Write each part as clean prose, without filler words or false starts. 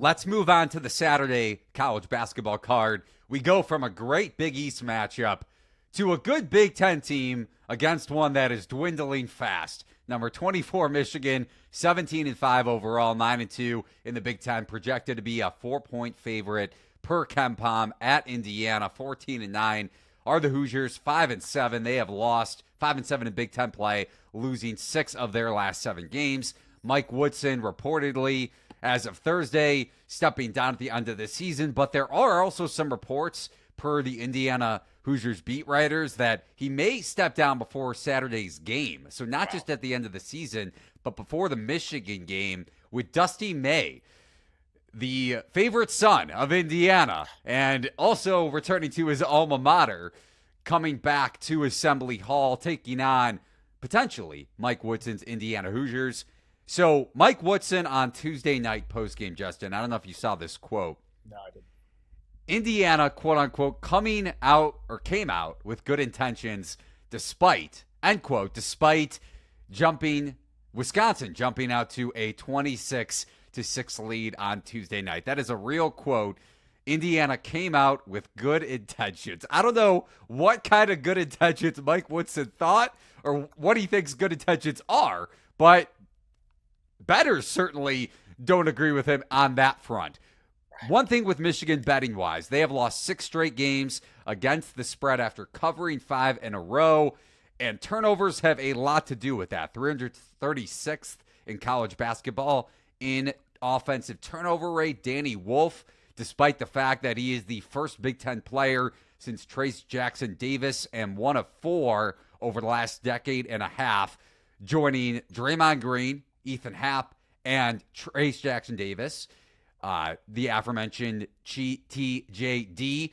Let's move on to the Saturday college basketball card. We go from a great Big East matchup to a good Big Ten team against one that is dwindling fast. Number 24 Michigan, 17-5 overall, 9-2 in the Big Ten, projected to be a 4-point favorite per KenPom at Indiana. 14-9 are the Hoosiers, 5-7. They have lost 5-7 in Big Ten play, losing 6 of their last 7 games. Mike Woodson reportedly, as of Thursday, stepping down at the end of the season. But there are also some reports per the Indiana Hoosiers beat writers that he may step down before Saturday's game. So not just at the end of the season, but before the Michigan game with Dusty May, the favorite son of Indiana, and also returning to his alma mater, coming back to Assembly Hall, taking on potentially Mike Woodson's Indiana Hoosiers. So Mike Woodson on Tuesday night postgame, Justin, I don't know if you saw this quote. No, I didn't. Indiana, quote unquote, came out with good intentions despite, end quote, despite Wisconsin jumping out to a 26-6 lead on Tuesday night. That is a real quote. Indiana came out with good intentions. I don't know what kind of good intentions Mike Woodson thought or what he thinks good intentions are, but bettors certainly don't agree with him on that front. One thing with Michigan betting-wise, they have lost 6 straight games against the spread after covering 5 in a row, and turnovers have a lot to do with that. 336th in college basketball in offensive turnover rate. Danny Wolf, despite the fact that he is the first Big Ten player since Trace Jackson Davis and one of 4 over the last decade and a half, joining Draymond Green, Ethan Happ, and Trace Jackson Davis, the aforementioned TJD,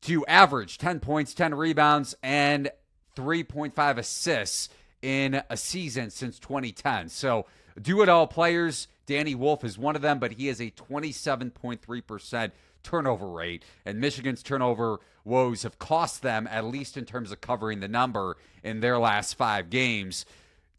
to average 10 points, 10 rebounds, and 3.5 assists in a season since 2010. So do-it-all players. Danny Wolf is one of them, but he has a 27.3% turnover rate, and Michigan's turnover woes have cost them, at least in terms of covering the number, in their last 5 games.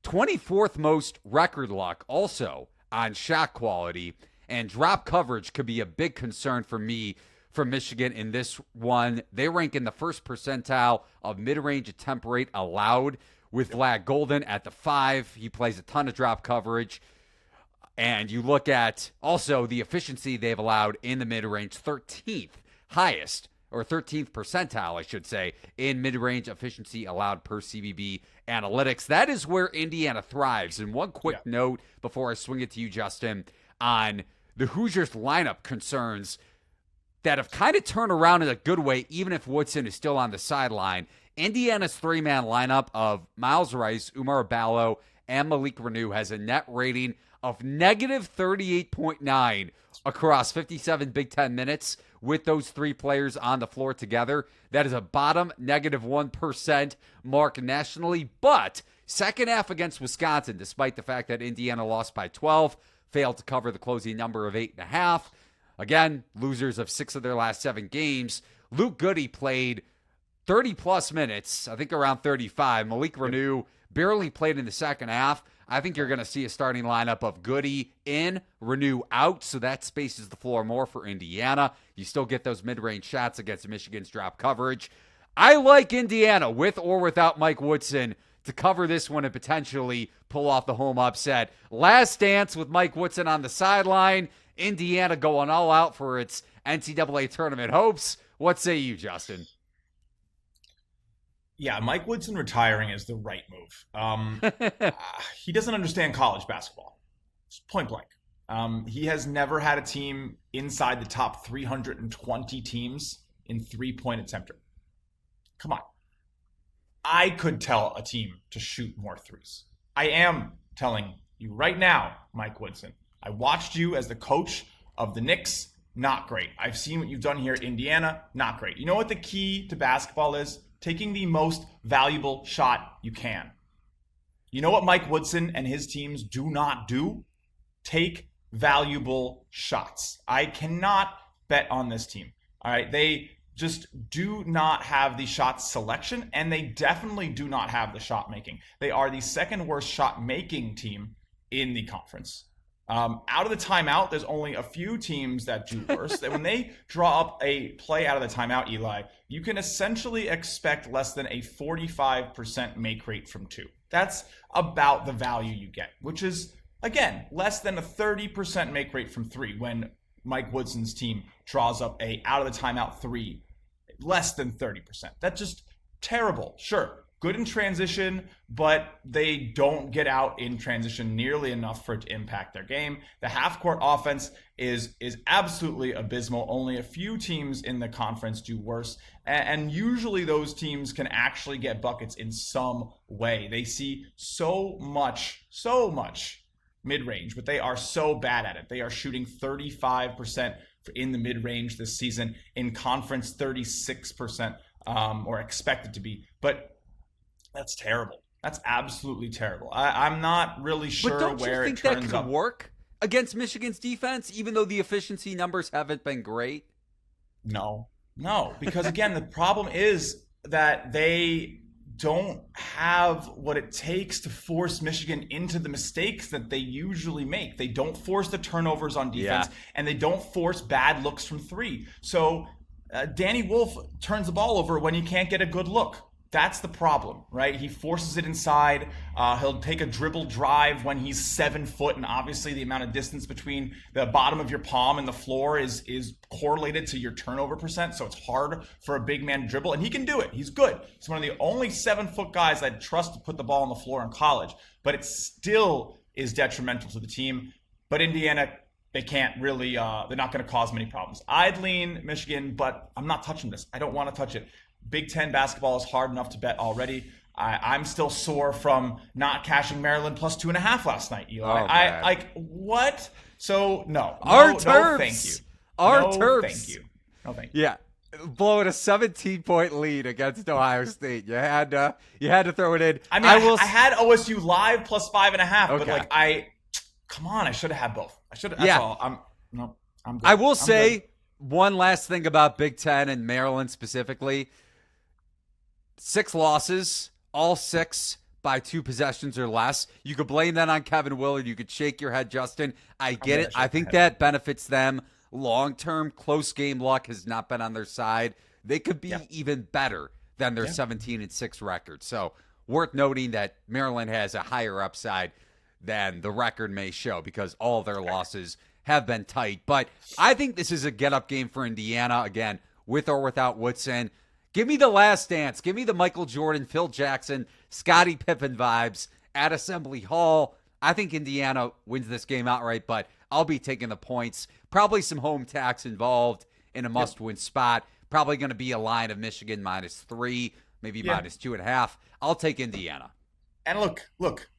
24th most record luck also on shot quality, and drop coverage could be a big concern for me for Michigan in this one. They rank in the first percentile of mid-range attempt rate allowed, with Vlad Golden at the 5. He plays a ton of drop coverage. And you look at also the efficiency they've allowed in the mid-range, 13th highest, or 13th percentile, I should say, in mid-range efficiency allowed per CBB analytics. That is where Indiana thrives. And one quick note before I swing it to you, Justin, on the Hoosiers lineup concerns that have kind of turned around in a good way, even if Woodson is still on the sideline. Indiana's 3-man lineup of Miles Rice, Umar Ballo, and Malik Renew has a net rating of negative 38.9 across 57 Big Ten minutes with those 3 players on the floor together. That is a bottom negative 1% mark nationally, but second half against Wisconsin, despite the fact that Indiana lost by 12, failed to cover the closing number of 8.5. Again, losers of 6 of their last 7 games. Luke Goody played 30-plus minutes, I think around 35. Malik Renew barely played in the second half. I think you're going to see a starting lineup of Goody in, Renew out, so that spaces the floor more for Indiana. You still get those mid-range shots against Michigan's drop coverage. I like Indiana, with or without Mike Woodson, to cover this one and potentially pull off the home upset. Last dance with Mike Woodson on the sideline. Indiana going all out for its NCAA tournament hopes. What say you, Justin? Yeah, Mike Woodson retiring is the right move. He doesn't understand college basketball. Just point blank. He has never had a team inside the top 320 teams in 3-point attempt rate. Come on. I could tell a team to shoot more threes. I am telling you right now, Mike Woodson. I watched you as the coach of the Knicks. Not great. I've seen what you've done here at Indiana. Not great. You know what the key to basketball is? Taking the most valuable shot you can. You know what Mike Woodson and his teams do not do? Take valuable shots. I cannot bet on this team. All right. They just do not have the shot selection, and they definitely do not have the shot making. They are the second worst shot making team in the conference. Out of the timeout, there's only a few teams that do worse. And when they draw up a play out of the timeout, Eli, you can essentially expect less than a 45% make rate from 2. That's about the value you get, which is, again, less than a 30% make rate from 3 when Mike Woodson's team draws up a out of the timeout 3, less than 30%. That's just terrible. Sure, good in transition, but they don't get out in transition nearly enough for it to impact their game. The half-court offense is absolutely abysmal. Only a few teams in the conference do worse, and usually those teams can actually get buckets in some way. They see so much mid-range, but they are so bad at it. They are shooting 35% in the mid-range this season. In conference, 36%, or expected to be. But that's terrible. That's absolutely terrible. I'm not really sure where it turns up. But don't you think that could work against Michigan's defense, even though the efficiency numbers haven't been great? No, because again, the problem is that they don't have what it takes to force Michigan into the mistakes that they usually make. They don't force the turnovers on defense, and they don't force bad looks from 3. So Danny Wolf turns the ball over when he can't get a good look. That's the problem, right? He forces it inside. He'll take a dribble drive when he's 7 foot, and obviously the amount of distance between the bottom of your palm and the floor is correlated to your turnover percent, so it's hard for a big man to dribble, and he can do it. He's good. He's one of the only 7-foot guys I'd trust to put the ball on the floor in college, but it still is detrimental to the team. But Indiana, they can't really, they're not going to cause many problems. I'd lean Michigan, but I'm not touching this. I don't want to touch it. Big Ten basketball is hard enough to bet already. I'm still sore from not cashing Maryland plus 2.5 last night, Eli. What? So no, our no, terms. No, thank you. Our no, terms. Thank you. No, thank you. Yeah, blowing a 17-point lead against Ohio State. You had to throw it in. I mean, I had OSU live plus 5.5, but come on, I should have had both. I should have. That's all. I'm good. I will say one last thing about Big Ten and Maryland specifically. 6 losses, all 6 by 2 possessions or less. You could blame that on Kevin Willard. You could shake your head, Justin. I get it. I think that benefits them long-term. Close game luck has not been on their side. They could be even better than their 17-6 record. So worth noting that Maryland has a higher upside than the record may show because all their losses have been tight. But I think this is a get-up game for Indiana, again, with or without Woodson. Give me the Last Dance. Give me the Michael Jordan, Phil Jackson, Scottie Pippen vibes at Assembly Hall. I think Indiana wins this game outright, but I'll be taking the points. Probably some home tax involved in a must-win spot. Probably going to be a line of Michigan -3, maybe -2.5. I'll take Indiana. And look.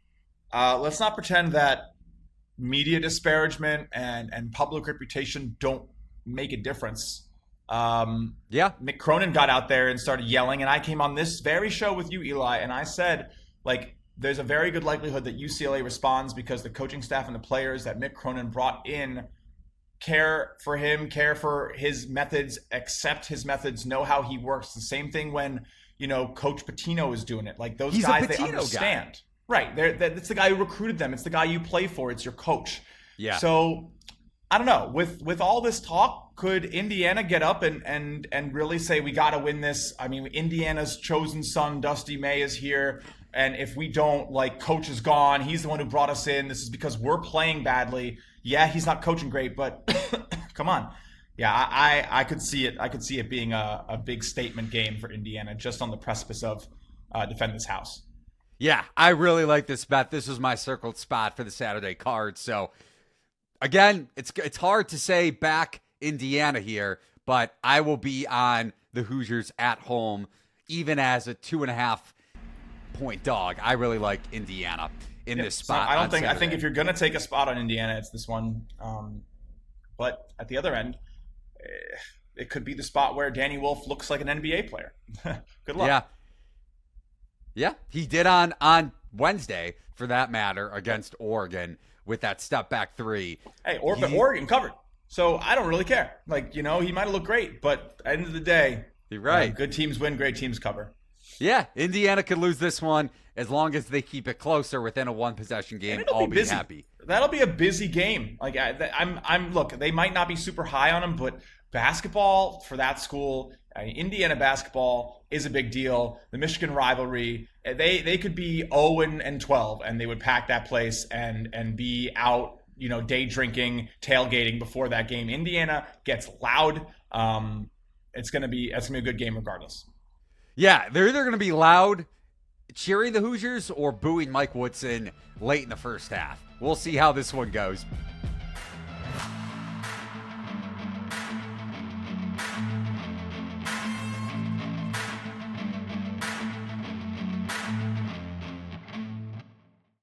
Let's not pretend that media disparagement and public reputation don't make a difference. Mick Cronin got out there and started yelling, and I came on this very show with you, Eli, and I said, there's a very good likelihood that UCLA responds because the coaching staff and the players that Mick Cronin brought in care for him, care for his methods, accept his methods, know how he works. The same thing when, Coach Pitino is doing it. Those He's guys, a Pitino they understand. Guy. Right. It's the guy who recruited them. It's the guy you play for. It's your coach. Yeah. So I don't know. With all this talk, could Indiana get up and really say we got to win this? I mean, Indiana's chosen son, Dusty May, is here, and if we don't, coach is gone. He's the one who brought us in. This is because we're playing badly. Yeah, he's not coaching great, but come on. Yeah, I could see it. I could see it being a big statement game for Indiana, just on the precipice of defend this house. Yeah, I really like this bet. This was my circled spot for the Saturday card. So, again, it's hard to say back Indiana here, but I will be on the Hoosiers at home, even as a 2.5-point dog. I really like Indiana in this spot. So I think if you're gonna take a spot on Indiana, it's this one. But at the other end, it could be the spot where Danny Wolf looks like an NBA player. Good luck. Yeah, he did on Wednesday, for that matter, against Oregon with that step back 3. Hey, Oregon covered. So I don't really care. He might have looked great, but at the end of the day, you're right. Good teams win, great teams cover. Yeah, Indiana could lose this one as long as they keep it closer within a one-possession game. I'll be happy. That'll be a busy game. Like look, they might not be super high on them, but basketball for that school, Indiana basketball is a big deal. The Michigan rivalry, they could be 0-12, and they would pack that place and be out, day drinking, tailgating before that game. Indiana gets loud. It's gonna be a good game regardless. Yeah, they're either going to be loud, cheering the Hoosiers, or booing Mike Woodson late in the first half. We'll see how this one goes.